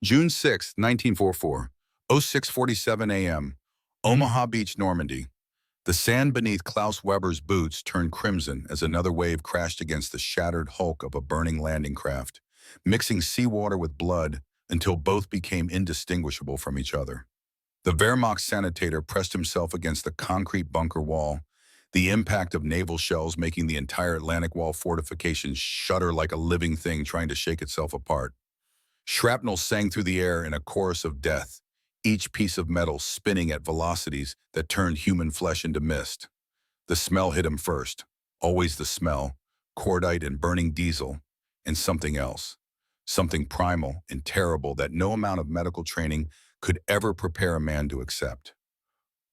June 6, 1944, 06:47 a.m., Omaha Beach, Normandy. The sand beneath Klaus Weber's boots turned crimson as another wave crashed against the shattered hulk of a burning landing craft, mixing seawater with blood until both became indistinguishable from each other. The Wehrmacht sanitator pressed himself against the concrete bunker wall, the impact of naval shells making the entire Atlantic Wall fortification shudder like a living thing trying to shake itself apart. Shrapnel sang through the air in a chorus of death, each piece of metal spinning at velocities that turned human flesh into mist. The smell hit him first, always the smell, cordite and burning diesel, and something else, something primal and terrible that no amount of medical training could ever prepare a man to accept.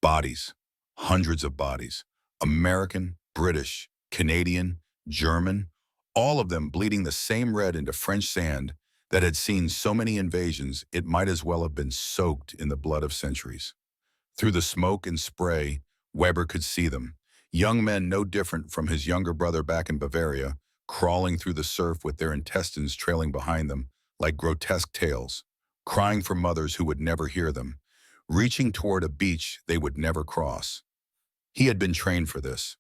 Bodies, hundreds of bodies, American, British, Canadian, German, all of them bleeding the same red into French sand that had seen so many invasions it might as well have been soaked in the blood of centuries. Through the smoke and spray, Weber could see them, young men no different from his younger brother back in Bavaria, crawling through the surf with their intestines trailing behind them like grotesque tails, crying for mothers who would never hear them, reaching toward a beach they would never cross. He had been trained for this.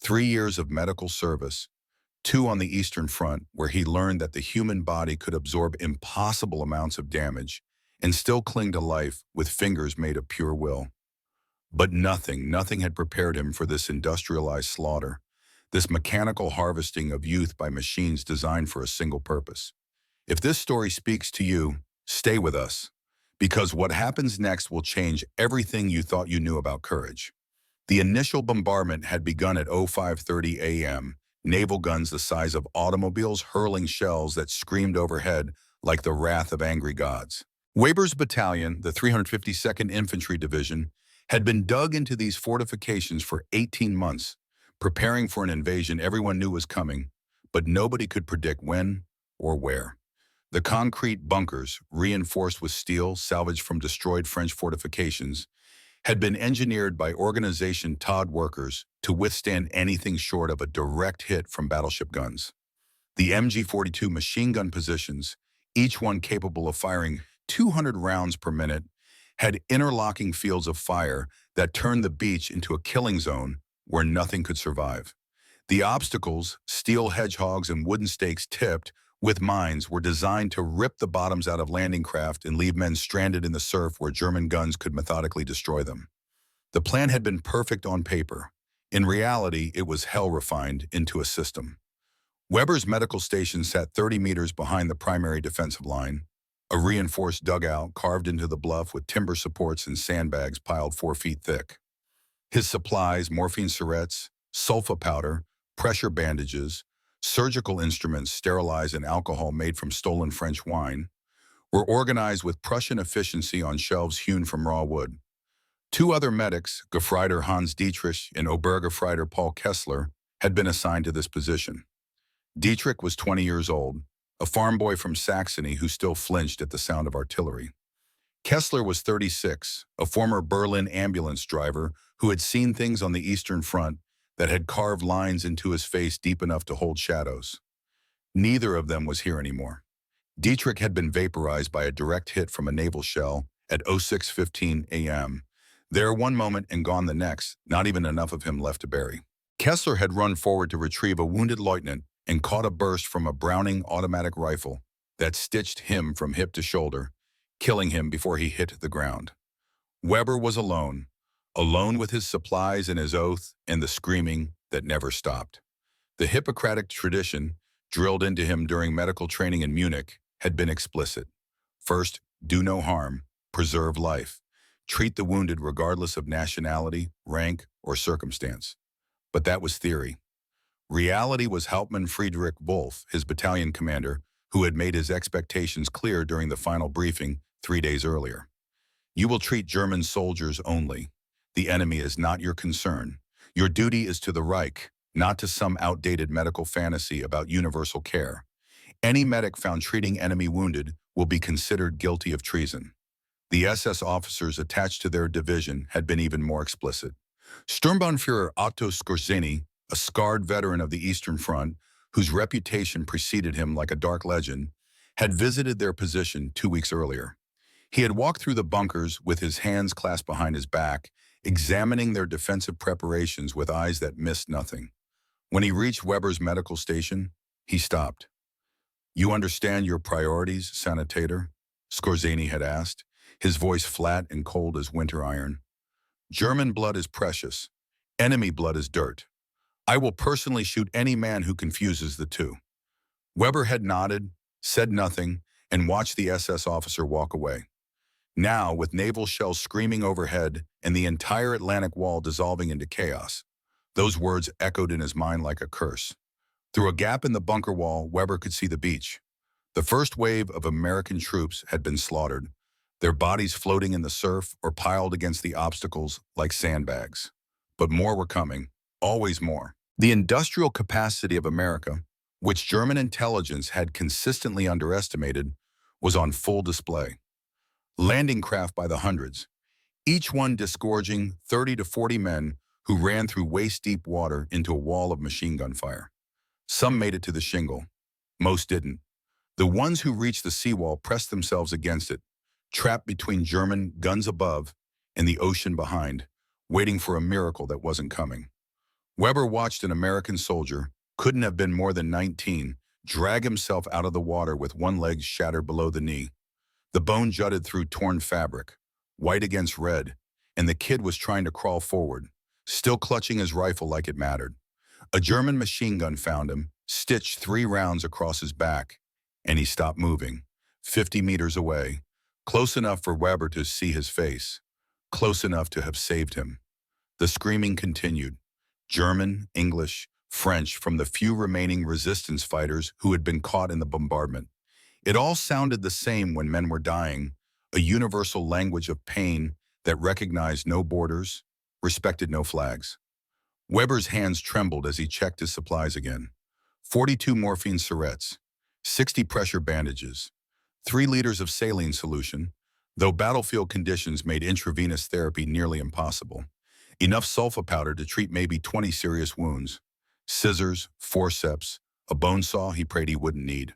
3 years of medical service, 2 on the Eastern Front, where he learned that the human body could absorb impossible amounts of damage and still cling to life with fingers made of pure will. But nothing had prepared him for this industrialized slaughter, this mechanical harvesting of youth by machines designed for a single purpose. If this story speaks to you, stay with us, because what happens next will change everything you thought you knew about courage. The initial bombardment had begun at 05:30 a.m., naval guns the size of automobiles hurling shells that screamed overhead like the wrath of angry gods. Weber's battalion, the 352nd Infantry Division, had been dug into these fortifications for 18 months, preparing for an invasion everyone knew was coming, but nobody could predict when or where. The concrete bunkers, reinforced with steel salvaged from destroyed French fortifications, had been engineered by Organization Todd workers to withstand anything short of a direct hit from battleship guns. The MG-42 machine gun positions, each one capable of firing 200 rounds per minute, had interlocking fields of fire that turned the beach into a killing zone where nothing could survive. The obstacles, steel hedgehogs and wooden stakes tipped with mines, were designed to rip the bottoms out of landing craft and leave men stranded in the surf where German guns could methodically destroy them. The plan had been perfect on paper. In reality, it was hell refined into a system. Weber's medical station sat 30 meters behind the primary defensive line, a reinforced dugout carved into the bluff with timber supports and sandbags piled 4 feet thick. His supplies, morphine syrettes, sulfa powder, pressure bandages, surgical instruments sterilized in alcohol made from stolen French wine, were organized with Prussian efficiency on shelves hewn from raw wood. 2 other medics, Gefreiter Hans Dietrich and Obergefreiter Paul Kessler, had been assigned to this position. Dietrich was 20 years old, a farm boy from Saxony who still flinched at the sound of artillery. Kessler was 36, a former Berlin ambulance driver who had seen things on the Eastern Front that had carved lines into his face deep enough to hold shadows. Neither of them was here anymore. Dietrich had been vaporized by a direct hit from a naval shell at 06:15 a.m., there one moment and gone the next, not even enough of him left to bury. Kessler had run forward to retrieve a wounded lieutenant and caught a burst from a Browning automatic rifle that stitched him from hip to shoulder, killing him before he hit the ground. Weber was alone with his supplies and his oath and the screaming that never stopped. The Hippocratic tradition, drilled into him during medical training in Munich, had been explicit. First, do no harm, preserve life. Treat the wounded regardless of nationality, rank, or circumstance. But that was theory. Reality was Hauptmann Friedrich Wolf, his battalion commander, who had made his expectations clear during the final briefing 3 days earlier. You will treat German soldiers only. The enemy is not your concern. Your duty is to the Reich, not to some outdated medical fantasy about universal care. Any medic found treating enemy wounded will be considered guilty of treason. The SS officers attached to their division had been even more explicit. Sturmbannführer Otto Skorzeny, a scarred veteran of the Eastern Front, whose reputation preceded him like a dark legend, had visited their position 2 weeks earlier. He had walked through the bunkers with his hands clasped behind his back, examining their defensive preparations with eyes that missed nothing. When he reached Weber's medical station, he stopped. "You understand your priorities, Sanitator?" Skorzeny had asked, his voice flat and cold as winter iron. "German blood is precious. Enemy blood is dirt. I will personally shoot any man who confuses the two." Weber had nodded, said nothing, and watched the SS officer walk away. Now, with naval shells screaming overhead and the entire Atlantic wall dissolving into chaos, those words echoed in his mind like a curse. Through a gap in the bunker wall, Weber could see the beach. The first wave of American troops had been slaughtered, their bodies floating in the surf or piled against the obstacles like sandbags. But more were coming, always more. The industrial capacity of America, which German intelligence had consistently underestimated, was on full display. Landing craft by the hundreds, each one disgorging 30 to 40 men who ran through waist-deep water into a wall of machine gun fire. Some made it to the shingle. Most didn't. The ones who reached the seawall pressed themselves against it, trapped between German guns above and the ocean behind, waiting for a miracle that wasn't coming. Weber watched an American soldier, couldn't have been more than 19, drag himself out of the water with one leg shattered below the knee. The bone jutted through torn fabric, white against red, and the kid was trying to crawl forward, still clutching his rifle like it mattered. A German machine gun found him, stitched 3 rounds across his back, and he stopped moving, 50 meters away, close enough for Weber to see his face, close enough to have saved him. The screaming continued. German, English, French from the few remaining resistance fighters who had been caught in the bombardment. It all sounded the same when men were dying, a universal language of pain that recognized no borders, respected no flags. Weber's hands trembled as he checked his supplies again. 42 morphine syrettes, 60 pressure bandages, 3 liters of saline solution, though battlefield conditions made intravenous therapy nearly impossible. Enough sulfa powder to treat maybe 20 serious wounds. Scissors, forceps, a bone saw he prayed he wouldn't need.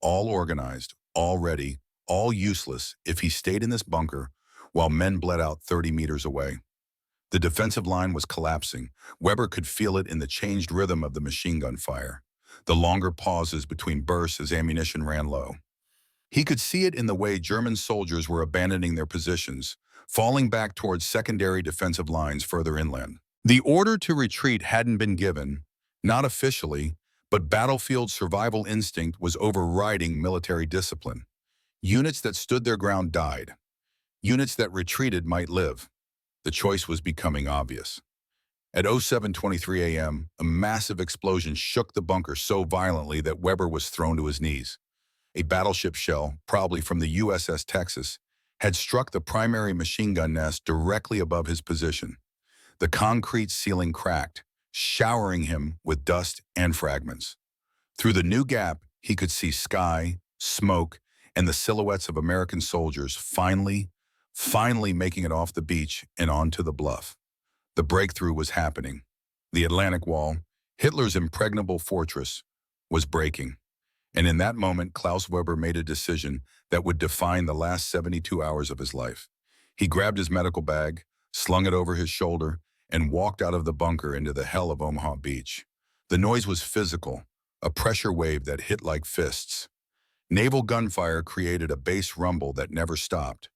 All organized, all ready, all useless if he stayed in this bunker while men bled out 30 meters away. The defensive line was collapsing. Weber could feel it in the changed rhythm of the machine gun fire, the longer pauses between bursts as ammunition ran low. He could see it in the way German soldiers were abandoning their positions, falling back towards secondary defensive lines further inland. The order to retreat hadn't been given, not officially, but battlefield survival instinct was overriding military discipline. Units that stood their ground died. Units that retreated might live. The choice was becoming obvious. At 07:23 a.m., a massive explosion shook the bunker so violently that Weber was thrown to his knees. A battleship shell, probably from the USS Texas, had struck the primary machine gun nest directly above his position. The concrete ceiling cracked, showering him with dust and fragments. Through the new gap, he could see sky, smoke, and the silhouettes of American soldiers finally making it off the beach and onto the bluff. The breakthrough was happening. The Atlantic Wall, Hitler's impregnable fortress, was breaking. And in that moment, Klaus Weber made a decision that would define the last 72 hours of his life. He grabbed his medical bag, slung it over his shoulder, and walked out of the bunker into the hell of Omaha Beach. The noise was physical, a pressure wave that hit like fists. Naval gunfire created a bass rumble that never stopped,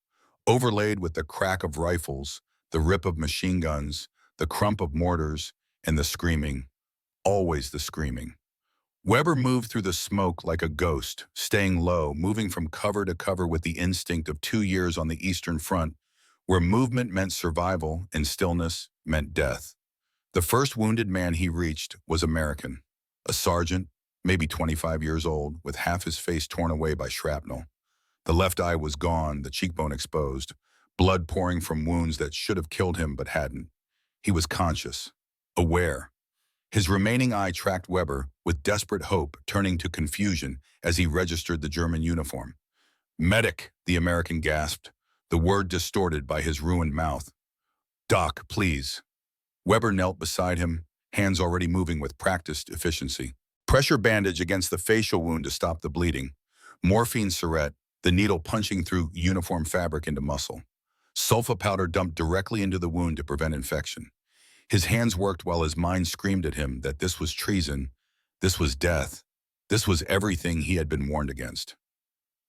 overlaid with the crack of rifles, the rip of machine guns, the crump of mortars, and the screaming, always the screaming. Weber moved through the smoke like a ghost, staying low, moving from cover to cover with the instinct of 2 years on the Eastern Front, where movement meant survival and stillness meant death. The first wounded man he reached was American, a sergeant, maybe 25 years old, with half his face torn away by shrapnel. The left eye was gone, the cheekbone exposed, blood pouring from wounds that should have killed him but hadn't. He was conscious, aware. His remaining eye tracked Weber with desperate hope, turning to confusion as he registered the German uniform. "Medic," the American gasped, the word distorted by his ruined mouth. "Doc, please." Weber knelt beside him, hands already moving with practiced efficiency. "Pressure bandage against the facial wound to stop the bleeding. Morphine syringe, the needle punching through uniform fabric into muscle. Sulfa powder dumped directly into the wound to prevent infection. His hands worked while his mind screamed at him that this was treason, this was death, this was everything he had been warned against.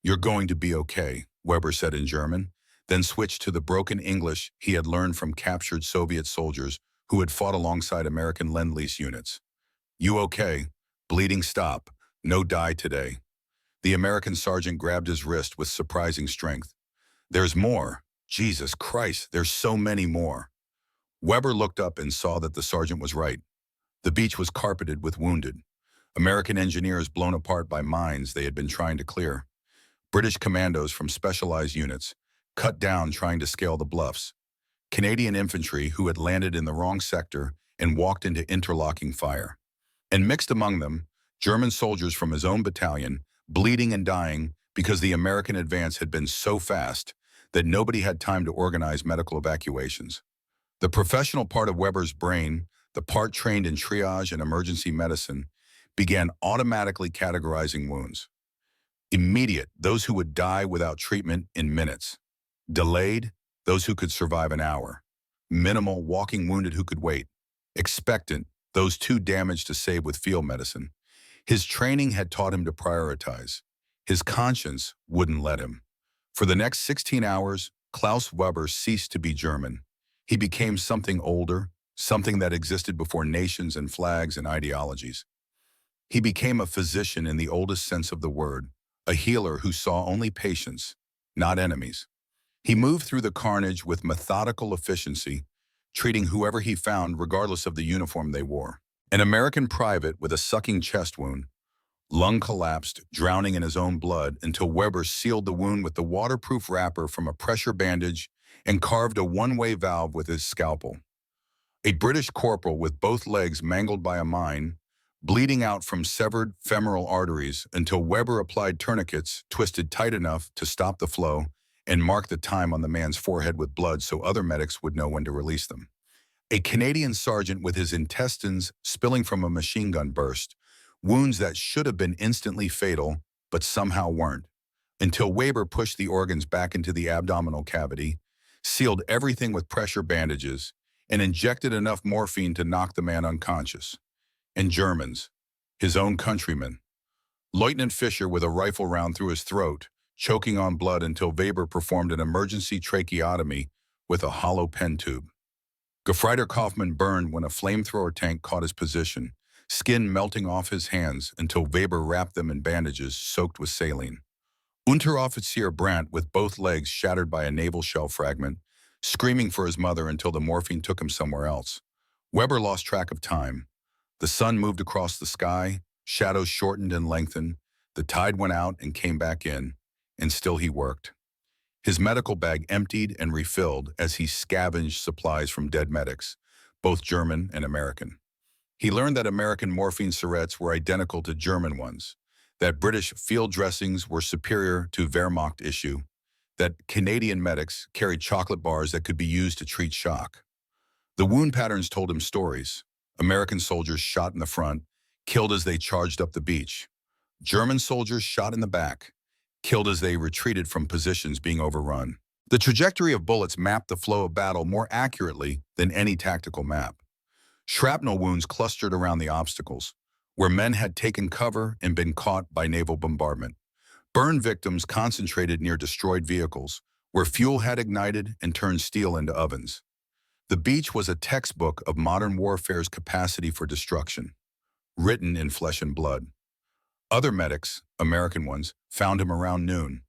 "You're going to be okay," Weber said in German, then switched to the broken English he had learned from captured Soviet soldiers who had fought alongside American Lend-Lease units. "You okay? Bleeding stop. No die today." The American sergeant grabbed his wrist with surprising strength. "There's more. Jesus Christ, there's so many more." Weber looked up and saw that the sergeant was right. The beach was carpeted with wounded. American engineers blown apart by mines they had been trying to clear. British commandos from specialized units, cut down trying to scale the bluffs. Canadian infantry who had landed in the wrong sector and walked into interlocking fire. And mixed among them, German soldiers from his own battalion, bleeding and dying because the American advance had been so fast that nobody had time to organize medical evacuations. The professional part of Weber's brain, the part trained in triage and emergency medicine, began automatically categorizing wounds. Immediate, those who would die without treatment in minutes. Delayed, those who could survive an hour. Minimal, walking wounded who could wait. Expectant, those too damaged to save with field medicine. His training had taught him to prioritize. His conscience wouldn't let him. For the next 16 hours, Klaus Weber ceased to be German. He became something older, something that existed before nations and flags and ideologies. He became a physician in the oldest sense of the word, a healer who saw only patients, not enemies. He moved through the carnage with methodical efficiency, treating whoever he found regardless of the uniform they wore. An American private with a sucking chest wound, lung collapsed, drowning in his own blood until Weber sealed the wound with the waterproof wrapper from a pressure bandage and carved a one-way valve with his scalpel. A British corporal with both legs mangled by a mine, bleeding out from severed femoral arteries until Weber applied tourniquets twisted tight enough to stop the flow and mark the time on the man's forehead with blood so other medics would know when to release them. A Canadian sergeant with his intestines spilling from a machine gun burst, wounds that should have been instantly fatal, but somehow weren't, until Weber pushed the organs back into the abdominal cavity, sealed everything with pressure bandages, and injected enough morphine to knock the man unconscious. And Germans, his own countrymen. Lieutenant Fischer with a rifle round through his throat, choking on blood until Weber performed an emergency tracheotomy with a hollow pen tube. Gefreiter Kaufmann burned when a flamethrower tank caught his position, skin melting off his hands until Weber wrapped them in bandages soaked with saline. Unteroffizier Brandt with both legs shattered by a naval shell fragment, screaming for his mother until the morphine took him somewhere else. Weber lost track of time. The sun moved across the sky, shadows shortened and lengthened, the tide went out and came back in, and still he worked. His medical bag emptied and refilled as he scavenged supplies from dead medics, both German and American. He learned that American morphine syringes were identical to German ones, that British field dressings were superior to Wehrmacht issue, that Canadian medics carried chocolate bars that could be used to treat shock. The wound patterns told him stories. American soldiers shot in the front, killed as they charged up the beach. German soldiers shot in the back, killed as they retreated from positions being overrun. The trajectory of bullets mapped the flow of battle more accurately than any tactical map. Shrapnel wounds clustered around the obstacles, where men had taken cover and been caught by naval bombardment. Burn victims concentrated near destroyed vehicles, where fuel had ignited and turned steel into ovens. The beach was a textbook of modern warfare's capacity for destruction, written in flesh and blood. Other medics, American ones, found him around noon.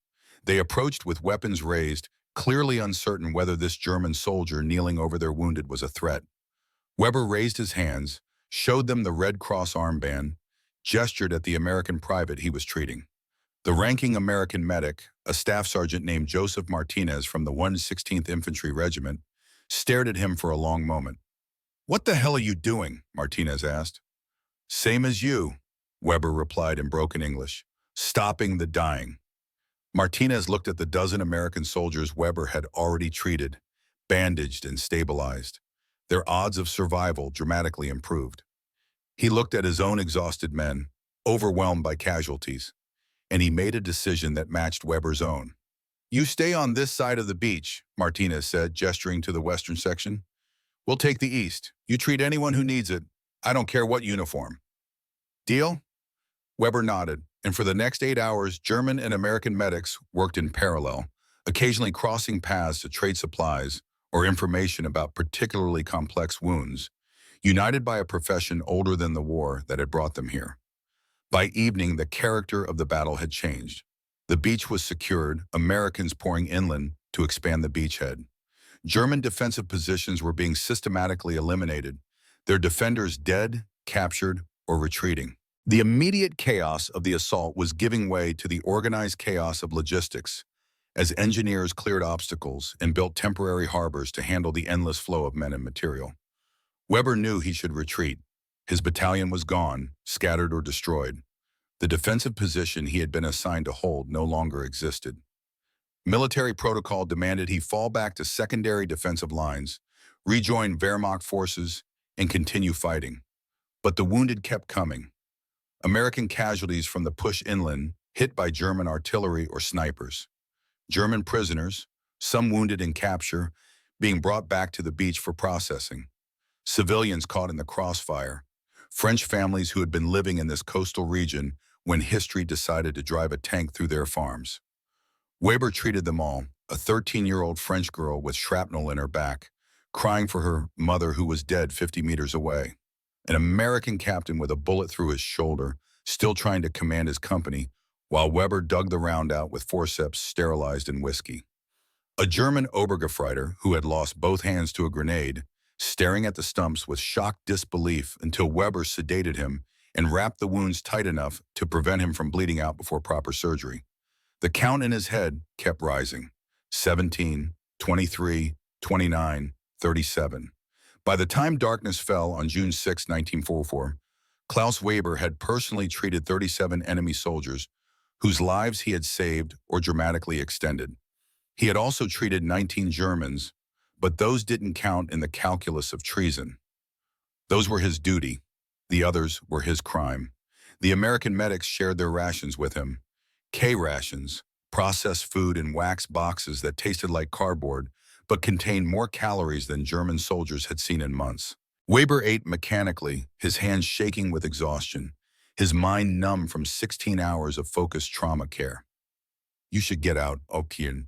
They approached with weapons raised, clearly uncertain whether this German soldier kneeling over their wounded was a threat. Weber raised his hands, showed them the Red Cross armband, gestured at the American private he was treating. The ranking American medic, a staff sergeant named Joseph Martinez from the 116th Infantry Regiment, stared at him for a long moment. "What the hell are you doing?" Martinez asked. "Same as you," Weber replied in broken English. "Stopping the dying." Martinez looked at the dozen American soldiers Weber had already treated, bandaged and stabilized. Their odds of survival dramatically improved. He looked at his own exhausted men, overwhelmed by casualties, and he made a decision that matched Weber's own. "You stay on this side of the beach," Martinez said, gesturing to the western section. "We'll take the east. You treat anyone who needs it. I don't care what uniform." "Deal?" Weber nodded, and for the next 8 hours, German and American medics worked in parallel, occasionally crossing paths to trade supplies or information about particularly complex wounds, united by a profession older than the war that had brought them here. By evening, the character of the battle had changed. The beach was secured, Americans pouring inland to expand the beachhead. German defensive positions were being systematically eliminated, their defenders dead, captured, or retreating. The immediate chaos of the assault was giving way to the organized chaos of logistics, as engineers cleared obstacles and built temporary harbors to handle the endless flow of men and material. Weber knew he should retreat. His battalion was gone, scattered or destroyed. The defensive position he had been assigned to hold no longer existed. Military protocol demanded he fall back to secondary defensive lines, rejoin Wehrmacht forces, and continue fighting. But the wounded kept coming. American casualties from the push inland, hit by German artillery or snipers. German prisoners, some wounded in capture, being brought back to the beach for processing. Civilians caught in the crossfire. French families who had been living in this coastal region when history decided to drive a tank through their farms. Weber treated them all, a 13-year-old French girl with shrapnel in her back, crying for her mother who was dead 50 meters away. An American captain with a bullet through his shoulder, still trying to command his company, while Weber dug the round out with forceps sterilized in whiskey. A German Obergefreiter who had lost both hands to a grenade, staring at the stumps with shocked disbelief until Weber sedated him and wrapped the wounds tight enough to prevent him from bleeding out before proper surgery. The count in his head kept rising. 17, 23, 29, 37. By the time darkness fell on June 6, 1944, Klaus Weber had personally treated 37 enemy soldiers whose lives he had saved or dramatically extended. He had also treated 19 Germans, but those didn't count in the calculus of treason. Those were his duty. The others were his crime. The American medics shared their rations with him. K-rations, processed food in wax boxes that tasted like cardboard, but contained more calories than German soldiers had seen in months. Weber ate mechanically, his hands shaking with exhaustion, his mind numb from 16 hours of focused trauma care. "You should get out, O'Keefe,"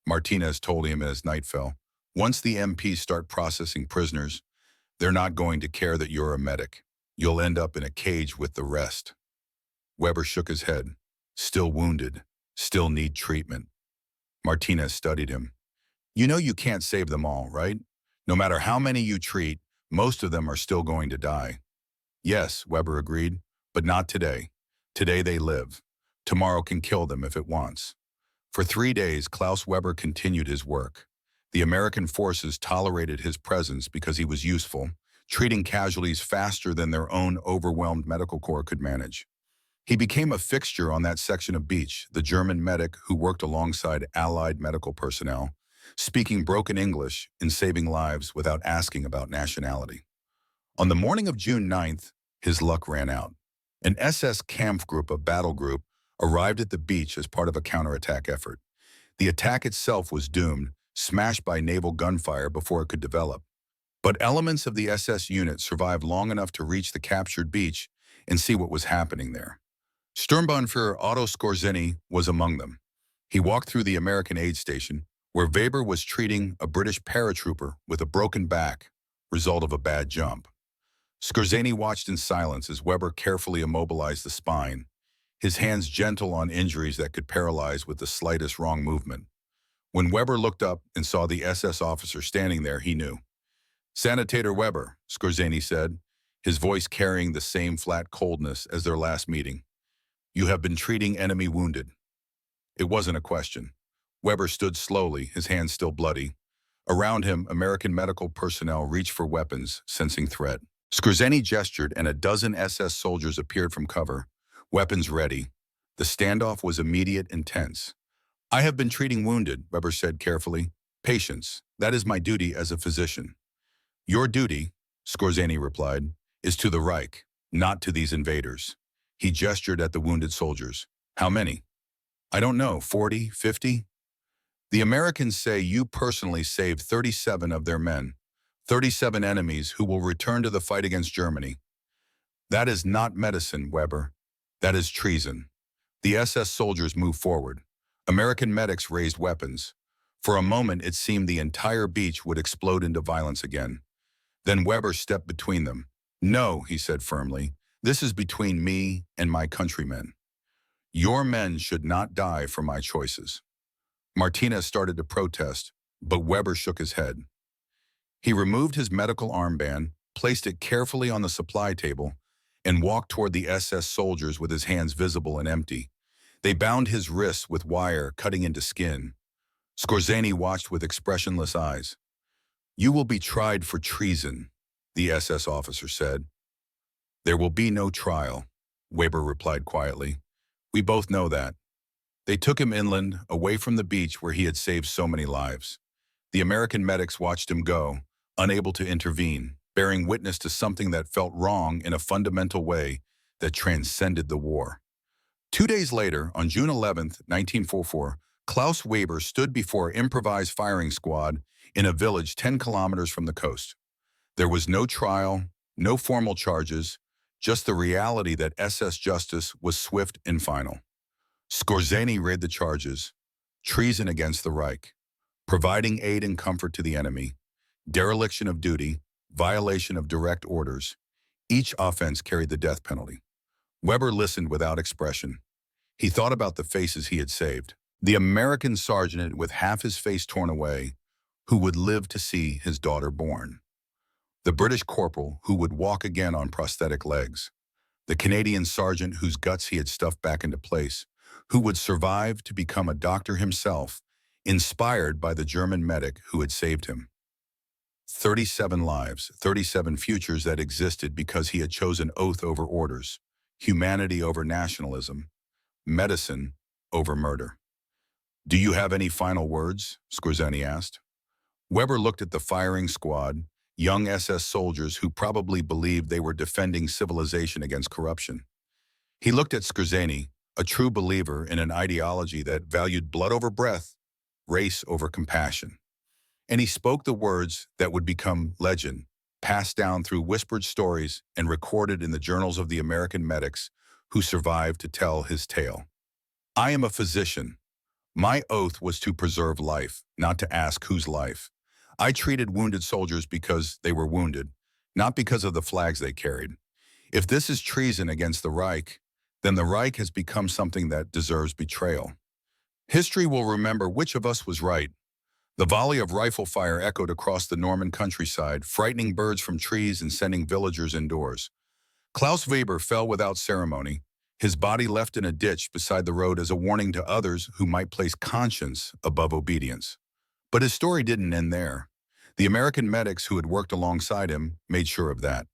Martinez told him as night fell. "Once the MPs start processing prisoners, they're not going to care that you're a medic. You'll end up in a cage with the rest." Weber shook his head. "Still wounded, still need treatment." Martinez studied him. "You know you can't save them all, right? No matter how many you treat, most of them are still going to die." "Yes," Weber agreed, "but not today. Today they live. Tomorrow can kill them if it wants." For 3 days, Klaus Weber continued his work. The American forces tolerated his presence because he was useful, treating casualties faster than their own overwhelmed medical corps could manage. He became a fixture on that section of beach, the German medic who worked alongside Allied medical personnel, speaking broken English and saving lives without asking about nationality. On the morning of June 9th, his luck ran out. An SS Kampfgruppe, a battle group, arrived at the beach as part of a counterattack effort. The attack itself was doomed, smashed by naval gunfire before it could develop. But elements of the SS unit survived long enough to reach the captured beach and see what was happening there. Sturmbannführer Otto Skorzeny was among them. He walked through the American aid station, where Weber was treating a British paratrooper with a broken back, result of a bad jump. Skorzeny watched in silence as Weber carefully immobilized the spine, his hands gentle on injuries that could paralyze with the slightest wrong movement. When Weber looked up and saw the SS officer standing there, he knew. "Sanitator Weber," Skorzeny said, his voice carrying the same flat coldness as their last meeting. "You have been treating enemy wounded." It wasn't a question. Weber stood slowly, his hands still bloody. Around him, American medical personnel reached for weapons, sensing threat. Skorzeny gestured, and a dozen SS soldiers appeared from cover, weapons ready. The standoff was immediate and tense. "I have been treating wounded," Weber said carefully. "Patients. That is my duty as a physician." "Your duty," Skorzeny replied, "is to the Reich, not to these invaders." He gestured at the wounded soldiers. How many? I don't know, 40, 50? The Americans say you personally saved 37 of their men, 37 enemies who will return to the fight against Germany. That is not medicine, Weber. That is treason. The SS soldiers moved forward. American medics raised weapons. For a moment, it seemed the entire beach would explode into violence again. Then Weber stepped between them. No, he said firmly, this is between me and my countrymen. Your men should not die for my choices. Martinez started to protest, but Weber shook his head. He removed his medical armband, placed it carefully on the supply table, and walked toward the SS soldiers with his hands visible and empty. They bound his wrists with wire cutting into skin. Skorzeny watched with expressionless eyes. You will be tried for treason, the SS officer said. There will be no trial, Weber replied quietly. We both know that. They took him inland, away from the beach where he had saved so many lives. The American medics watched him go, unable to intervene, bearing witness to something that felt wrong in a fundamental way that transcended the war. 2 days later, on June 11, 1944, Klaus Weber stood before an improvised firing squad in a village 10 kilometers from the coast. There was no trial, no formal charges, just the reality that SS justice was swift and final. Skorzeny read the charges: treason against the Reich, providing aid and comfort to the enemy, dereliction of duty, violation of direct orders. Each offense carried the death penalty. Weber listened without expression. He thought about the faces he had saved. The American sergeant with half his face torn away, who would live to see his daughter born. The British corporal who would walk again on prosthetic legs. The Canadian sergeant whose guts he had stuffed back into place, who would survive to become a doctor himself, inspired by the German medic who had saved him. 37 lives, 37 futures that existed because he had chosen oath over orders, humanity over nationalism, medicine over murder. Do you have any final words? Skorzeny asked. Weber looked at the firing squad, young SS soldiers who probably believed they were defending civilization against corruption. He looked at Skorzeny, a true believer in an ideology that valued blood over breath, race over compassion. And he spoke the words that would become legend, passed down through whispered stories and recorded in the journals of the American medics who survived to tell his tale. I am a physician. My oath was to preserve life, not to ask whose life. I treated wounded soldiers because they were wounded, not because of the flags they carried. If this is treason against the Reich, then the Reich has become something that deserves betrayal. History will remember which of us was right. The volley of rifle fire echoed across the Norman countryside, frightening birds from trees and sending villagers indoors. Klaus Weber fell without ceremony, his body left in a ditch beside the road as a warning to others who might place conscience above obedience. But his story didn't end there. The American medics who had worked alongside him made sure of that.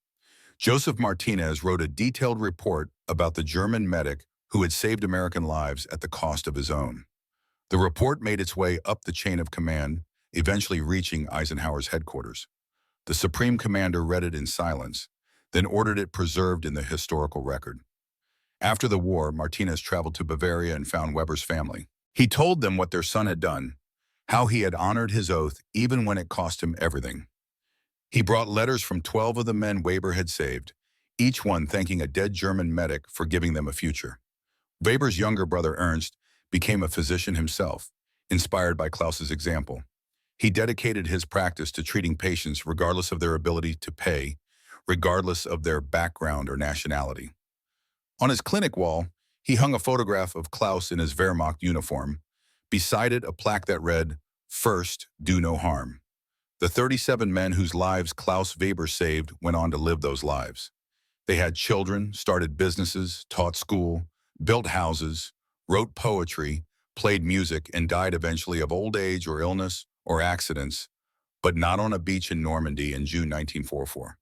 Joseph Martinez wrote a detailed report about the German medic who had saved American lives at the cost of his own. The report made its way up the chain of command, eventually reaching Eisenhower's headquarters. The Supreme Commander read it in silence, then ordered it preserved in the historical record. After the war, Martinez traveled to Bavaria and found Weber's family. He told them what their son had done, how he had honored his oath even when it cost him everything. He brought letters from 12 of the men Weber had saved, each one thanking a dead German medic for giving them a future. Weber's younger brother Ernst became a physician himself, inspired by Klaus's example. He dedicated his practice to treating patients regardless of their ability to pay, regardless of their background or nationality. On his clinic wall, he hung a photograph of Klaus in his Wehrmacht uniform. Beside it, a plaque that read, "First, do no harm." The 37 men whose lives Klaus Weber saved went on to live those lives. They had children, started businesses, taught school, built houses, wrote poetry, played music, and died eventually of old age or illness or accidents, but not on a beach in Normandy in June 1944.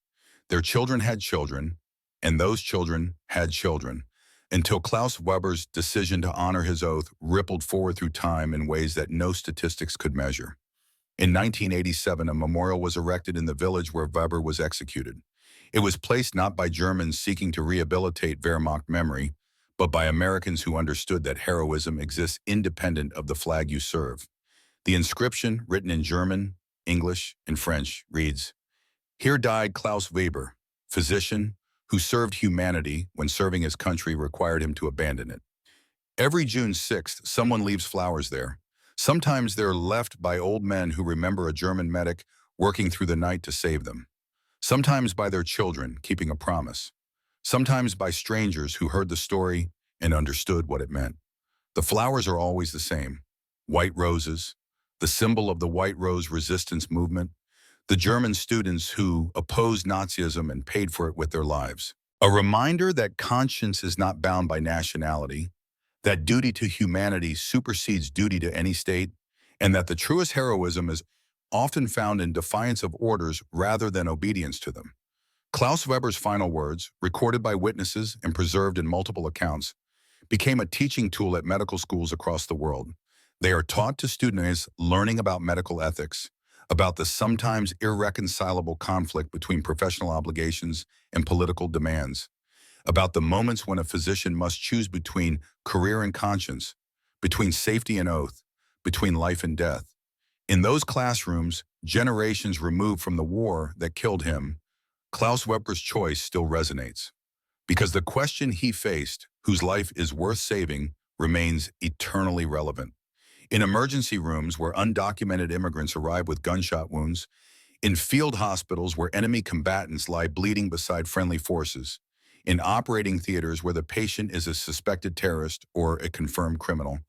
Their children had children, and those children had children, until Klaus Weber's decision to honor his oath rippled forward through time in ways that no statistics could measure. In 1987, a memorial was erected in the village where Weber was executed. It was placed not by Germans seeking to rehabilitate Wehrmacht memory, but by Americans who understood that heroism exists independent of the flag you serve. The inscription, written in German, English, and French, reads, "Here died Klaus Weber, physician, who served humanity when serving his country required him to abandon it." Every June 6th, someone leaves flowers there. Sometimes they're left by old men who remember a German medic working through the night to save them. Sometimes by their children, keeping a promise. Sometimes by strangers who heard the story and understood what it meant. The flowers are always the same. White roses, the symbol of the White Rose resistance movement, the German students who opposed Nazism and paid for it with their lives. A reminder that conscience is not bound by nationality, that duty to humanity supersedes duty to any state, and that the truest heroism is often found in defiance of orders rather than obedience to them. Klaus Weber's final words, recorded by witnesses and preserved in multiple accounts, became a teaching tool at medical schools across the world. They are taught to students learning about medical ethics, about the sometimes irreconcilable conflict between professional obligations and political demands, about the moments when a physician must choose between career and conscience, between safety and oath, between life and death. In those classrooms, generations removed from the war that killed him, Klaus Weber's choice still resonates. Because the question he faced, whose life is worth saving, remains eternally relevant. In emergency rooms where undocumented immigrants arrive with gunshot wounds, in field hospitals where enemy combatants lie bleeding beside friendly forces, in operating theaters where the patient is a suspected terrorist or a confirmed criminal,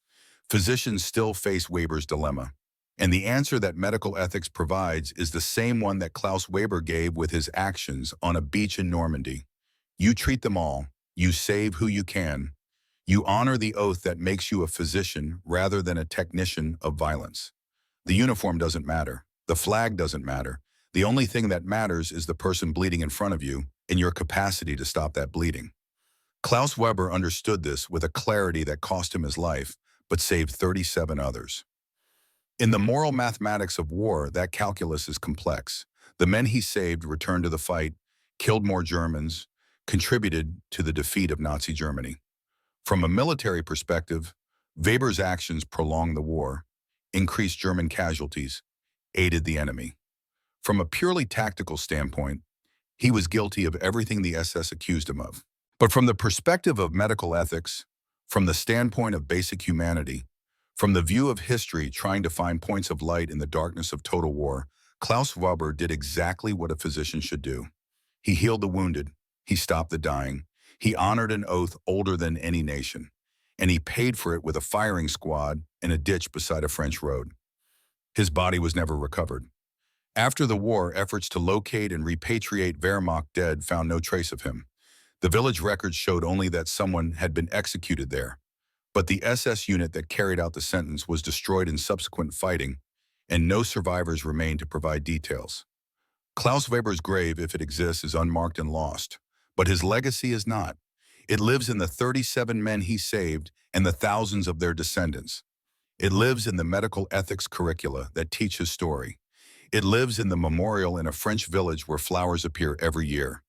physicians still face Weber's dilemma. And the answer that medical ethics provides is the same one that Klaus Weber gave with his actions on a beach in Normandy. You treat them all. You save who you can. You honor the oath that makes you a physician rather than a technician of violence. The uniform doesn't matter. The flag doesn't matter. The only thing that matters is the person bleeding in front of you and your capacity to stop that bleeding. Klaus Weber understood this with a clarity that cost him his life, but saved 37 others. In the moral mathematics of war, that calculus is complex. The men he saved returned to the fight, killed more Germans, contributed to the defeat of Nazi Germany. From a military perspective, Weber's actions prolonged the war, increased German casualties, aided the enemy. From a purely tactical standpoint, he was guilty of everything the SS accused him of. But from the perspective of medical ethics, from the standpoint of basic humanity, from the view of history trying to find points of light in the darkness of total war, Klaus Weber did exactly what a physician should do. He healed the wounded, he stopped the dying, he honored an oath older than any nation, and he paid for it with a firing squad in a ditch beside a French road. His body was never recovered. After the war, efforts to locate and repatriate Wehrmacht dead found no trace of him. The village records showed only that someone had been executed there, but the SS unit that carried out the sentence was destroyed in subsequent fighting, and no survivors remained to provide details. Klaus Weber's grave, if it exists, is unmarked and lost, but his legacy is not. It lives in the 37 men he saved and the thousands of their descendants. It lives in the medical ethics curricula that teach his story. It lives in the memorial in a French village where flowers appear every year.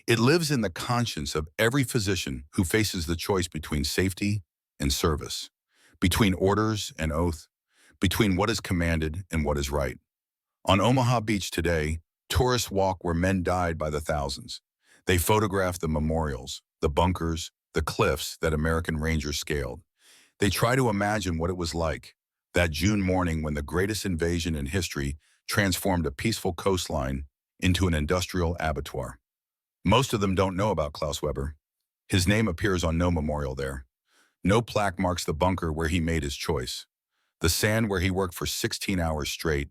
It lives in the conscience of every physician who faces the choice between safety and service, between orders and oath, between what is commanded and what is right. On Omaha Beach today, tourists walk where men died by the thousands. They photograph the memorials, the bunkers, the cliffs that American Rangers scaled. They try to imagine what it was like, that June morning when the greatest invasion in history transformed a peaceful coastline into an industrial abattoir. Most of them don't know about Klaus Weber. His name appears on no memorial there. No plaque marks the bunker where he made his choice, the sand where he worked for 16 hours straight,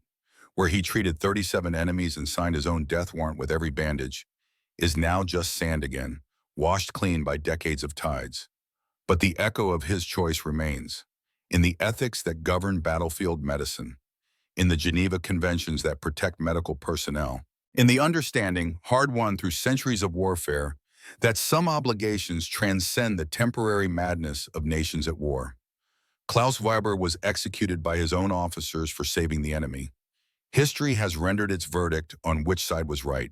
where he treated 37 enemies and signed his own death warrant with every bandage, is now just sand again, washed clean by decades of tides. But the echo of his choice remains, in the ethics that govern battlefield medicine, in the Geneva Conventions that protect medical personnel, in the understanding, hard-won through centuries of warfare, that some obligations transcend the temporary madness of nations at war. Klaus Weber was executed by his own officers for saving the enemy. History has rendered its verdict on which side was right.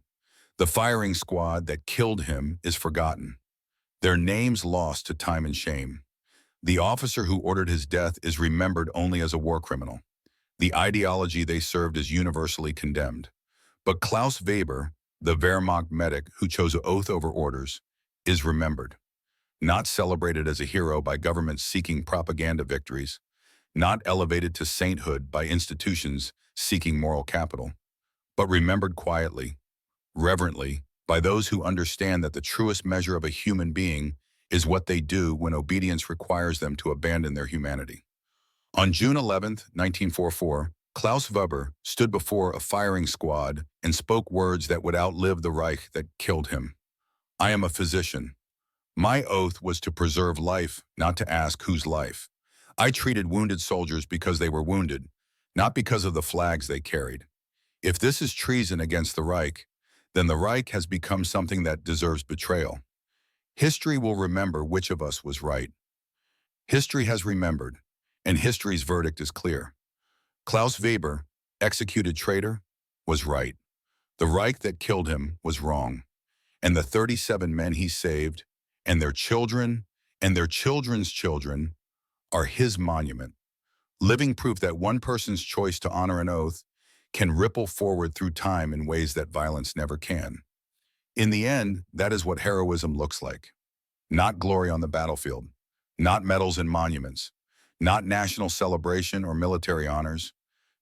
The firing squad that killed him is forgotten. their names lost to time and shame. The officer who ordered his death is remembered only as a war criminal. The ideology they served is universally condemned. But Klaus Weber, the Wehrmacht medic who chose oath over orders, is remembered. Not celebrated as a hero by governments seeking propaganda victories, not elevated to sainthood by institutions seeking moral capital, but remembered quietly, reverently, by those who understand that the truest measure of a human being is what they do when obedience requires them to abandon their humanity. On June 11, 1944, Klaus Weber stood before a firing squad and spoke words that would outlive the Reich that killed him. "I am a physician. My oath was to preserve life, not to ask whose life. I treated wounded soldiers because they were wounded, not because of the flags they carried. If this is treason against the Reich, then the Reich has become something that deserves betrayal. History will remember which of us was right." History has remembered, and history's verdict is clear. Klaus Weber, executed traitor, was right. The Reich that killed him was wrong. And the 37 men he saved, and their children, and their children's children, are his monument. Living proof that one person's choice to honor an oath can ripple forward through time in ways that violence never can. In the end, that is what heroism looks like. Not glory on the battlefield, not medals and monuments, not national celebration or military honors,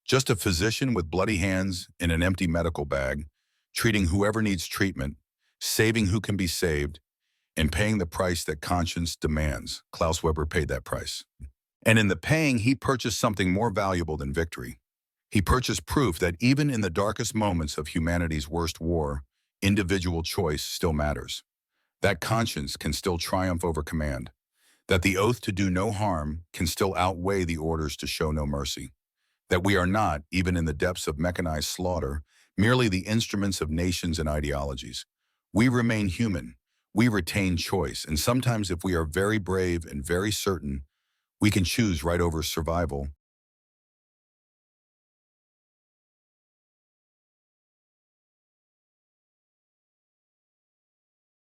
just a physician with bloody hands in an empty medical bag, treating whoever needs treatment, saving who can be saved, and paying the price that conscience demands. Klaus Weber paid that price. And in the paying, he purchased something more valuable than victory. He purchased proof that even in the darkest moments of humanity's worst war, individual choice still matters. That conscience can still triumph over command. That the oath to do no harm can still outweigh the orders to show no mercy. That we are not, even in the depths of mechanized slaughter, merely the instruments of nations and ideologies. We remain human. We retain choice, and sometimes if we are very brave and very certain, we can choose right over survival